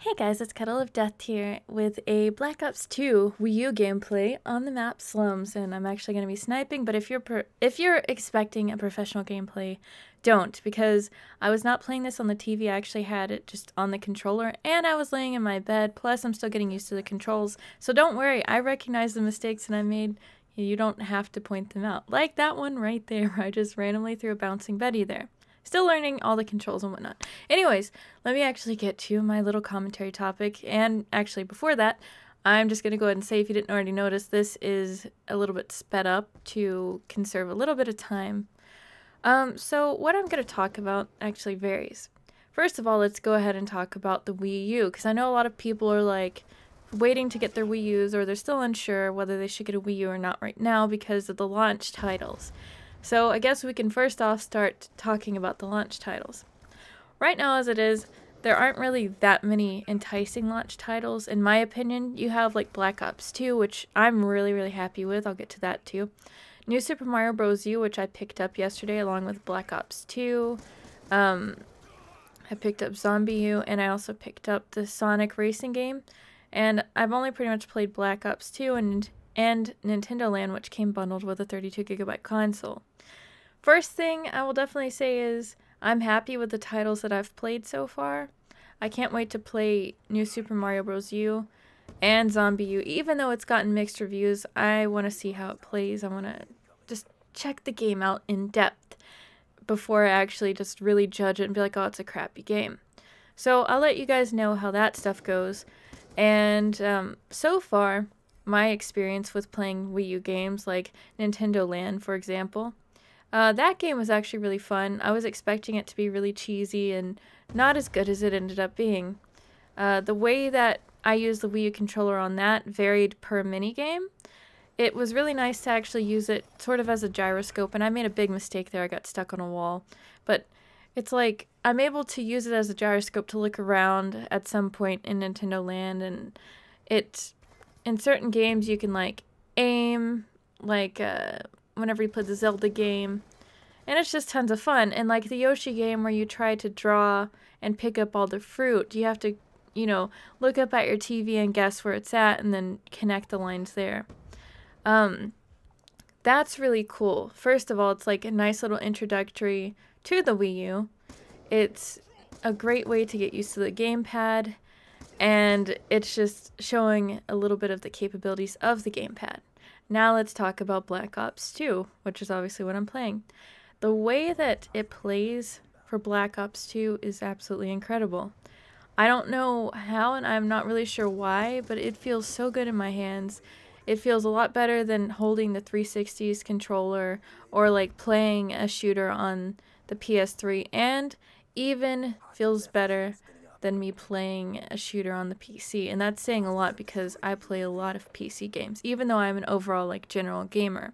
Hey guys, it's Kettle of Death here with a Black Ops 2 Wii U gameplay on the map Slums, and I'm actually going to be sniping, but if you're expecting a professional gameplay, don't, because I was not playing this on the TV. I actually had it just on the controller, and I was laying in my bed, plus I'm still getting used to the controls, so don't worry, I recognize the mistakes that I made. You don't have to point them out, like that one right there where I just randomly threw a bouncing Betty there. Still learning all the controls and whatnot. Anyways, let me actually get to my little commentary topic. And actually, before that, I'm just going to go ahead and say, if you didn't already notice, this is a little bit sped up to conserve a little bit of time. So what I'm going to talk about actually varies. First of all, let's go ahead and talk about the Wii U, because I know a lot of people are like waiting to get their Wii U's, or they're still unsure whether they should get a Wii U or not right now because of the launch titles. So I guess we can first off start talking about the launch titles. Right now as it is, there aren't really that many enticing launch titles. In my opinion, you have like Black Ops 2, which I'm really happy with. I'll get to that too. New Super Mario Bros. U, which I picked up yesterday along with Black Ops 2. I picked up Zombie U, and I also picked up the Sonic racing game. And I've only pretty much played Black Ops 2 and Nintendo Land, which came bundled with a 32GB console. First thing I will definitely say is I'm happy with the titles that I've played so far. I can't wait to play New Super Mario Bros. U and Zombie U. Even though it's gotten mixed reviews, I want to see how it plays. I want to just check the game out in depth before I actually just really judge it and be like, oh, it's a crappy game. So I'll let you guys know how that stuff goes. And so far, my experience with playing Wii U games like Nintendo Land, for example, that game was actually really fun. I was expecting it to be really cheesy and not as good as it ended up being. The way that I used the Wii U controller on that varied per minigame. It was really nice to actually use it sort of as a gyroscope, and I made a big mistake there. I got stuck on a wall. But it's like I'm able to use it as a gyroscope to look around at some point in Nintendo Land, and in certain games you can like aim, like whenever you play the Zelda game, and it's just tons of fun. And like the Yoshi game where you try to draw and pick up all the fruit, you have to, look up at your TV and guess where it's at and then connect the lines there. That's really cool. First of all, it's like a nice little introductory to the Wii U. It's a great way to get used to the gamepad, and it's just showing a little bit of the capabilities of the gamepad. Now let's talk about Black Ops 2, which is obviously what I'm playing. The way that it plays for Black Ops 2 is absolutely incredible. I don't know how, and I'm not really sure why, but it feels so good in my hands. It feels a lot better than holding the 360's controller or like playing a shooter on the PS3, and even feels better than me playing a shooter on the PC. And that's saying a lot because I play a lot of PC games, even though I'm an overall like general gamer.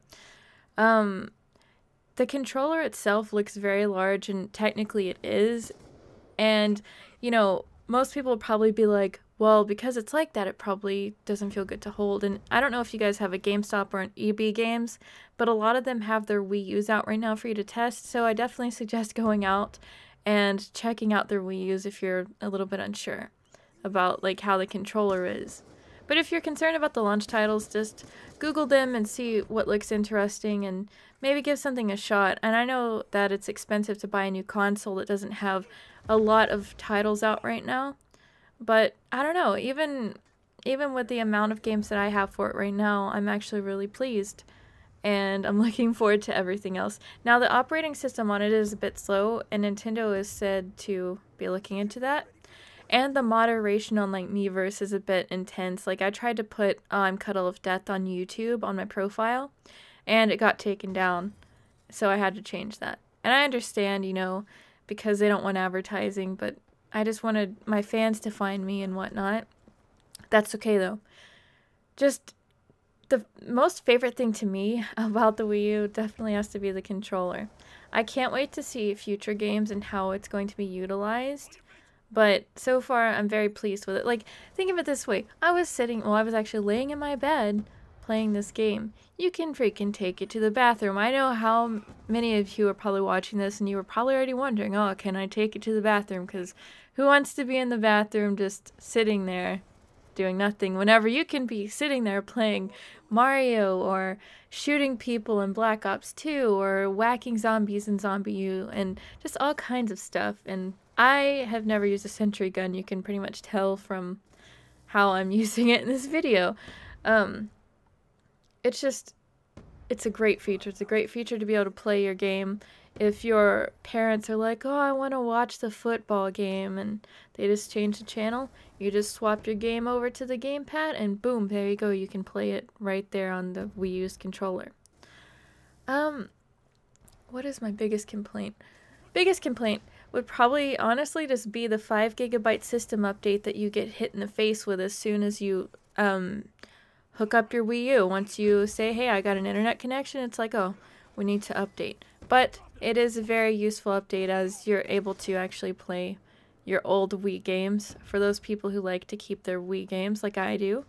The controller itself looks very large, and technically it is. And, most people will probably be like, well, because it's like that, it probably doesn't feel good to hold. And I don't know if you guys have a GameStop or an EB Games, but a lot of them have their Wii U's out right now for you to test. So I definitely suggest going out and checking out their Wii U's if you're a little bit unsure about like how the controller is. But if you're concerned about the launch titles, just Google them and see what looks interesting and maybe give something a shot. And I know that it's expensive to buy a new console that doesn't have a lot of titles out right now. But I don't know, even with the amount of games that I have for it right now, I'm actually really pleased. And I'm looking forward to everything else. Now, the operating system on it is a bit slow, and Nintendo is said to be looking into that. And the moderation on like Miiverse is a bit intense. Like I tried to put I'm Cuddle of Death on YouTube on my profile, and it got taken down. So I had to change that. And I understand, because they don't want advertising, but I just wanted my fans to find me and whatnot. That's okay though. Just the most favorite thing to me about the Wii U definitely has to be the controller. I can't wait to see future games and how it's going to be utilized. But so far, I'm very pleased with it. Like, think of it this way. I was actually laying in my bed playing this game. You can freaking take it to the bathroom. I know how many of you are probably watching this and you were probably already wondering, oh, can I take it to the bathroom? Because Who wants to be in the bathroom just sitting there doing nothing whenever you can be sitting there playing Mario or shooting people in Black Ops 2 or whacking zombies in Zombie U and just all kinds of stuff. And I have never used a sentry gun. You can pretty much tell from how I'm using it in this video. It's a great feature. It's a great feature to be able to play your game. If your parents are like, oh, I want to watch the football game, and they just change the channel, you just swap your game over to the gamepad, and boom, there you go. You can play it right there on the Wii U's controller. What is my biggest complaint? Biggest complaint would probably honestly just be the 5 GB system update that you get hit in the face with as soon as you hook up your Wii U. Once you say, hey, I got an internet connection, it's like, oh, we need to update. But it is a very useful update as you're able to actually play your old Wii games for those people who like to keep their Wii games like I do.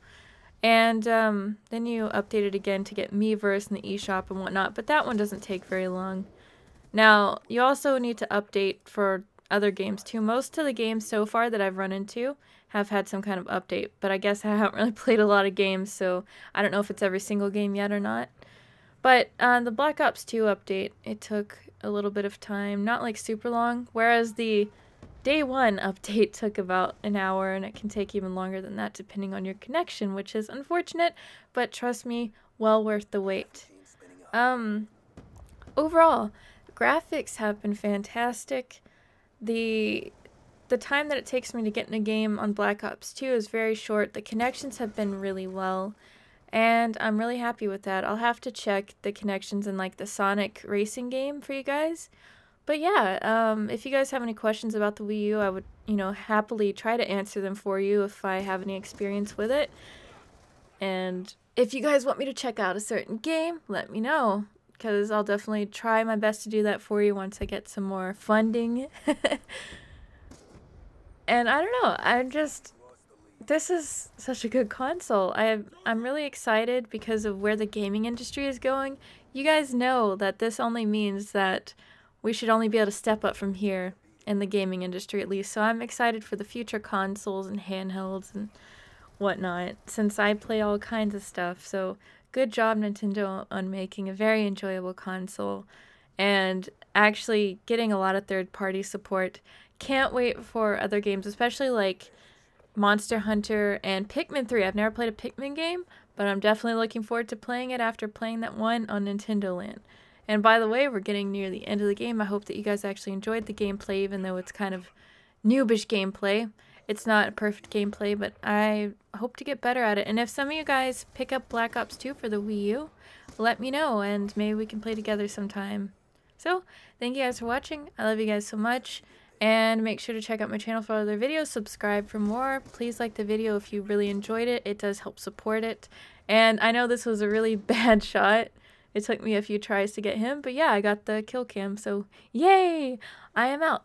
And then you update it again to get Miiverse and the eShop and whatnot, but that one doesn't take very long. Now, you also need to update for other games too. Most of the games so far that I've run into have had some kind of update, but I guess I haven't really played a lot of games, so I don't know if it's every single game yet or not. But the Black Ops 2 update, it took a little bit of time, not like super long, whereas the Day 1 update took about an hour, and it can take even longer than that depending on your connection, which is unfortunate, but trust me, well worth the wait. Overall, graphics have been fantastic. The time that it takes me to get in a game on Black Ops 2 is very short. The connections have been really well, and I'm really happy with that. I'll have to check the connections in like the Sonic racing game for you guys. But yeah, if you guys have any questions about the Wii U, I would, happily try to answer them for you if I have any experience with it. And if you guys want me to check out a certain game, let me know, because I'll definitely try my best to do that for you once I get some more funding. And I don't know, this is such a good console. I'm really excited because of where the gaming industry is going. You guys know that this only means that we should only be able to step up from here in the gaming industry at least. So I'm excited for the future consoles and handhelds and whatnot, since I play all kinds of stuff. So good job, Nintendo, on making a very enjoyable console and actually getting a lot of third-party support. Can't wait for other games, especially like Monster Hunter and Pikmin 3. I've never played a Pikmin game, but I'm definitely looking forward to playing it after playing that one on Nintendo Land. And by the way, we're getting near the end of the game. I hope that you guys actually enjoyed the gameplay, even though it's kind of noobish gameplay. It's not perfect gameplay, but I hope to get better at it. And if some of you guys pick up Black Ops 2 for the Wii U, let me know, and maybe we can play together sometime. So, thank you guys for watching. I love you guys so much. And make sure to check out my channel for other videos. Subscribe for more. Please like the video if you really enjoyed it. It does help support it. And I know this was a really bad shot. It took me a few tries to get him. But yeah, I got the kill cam. So yay! I am out.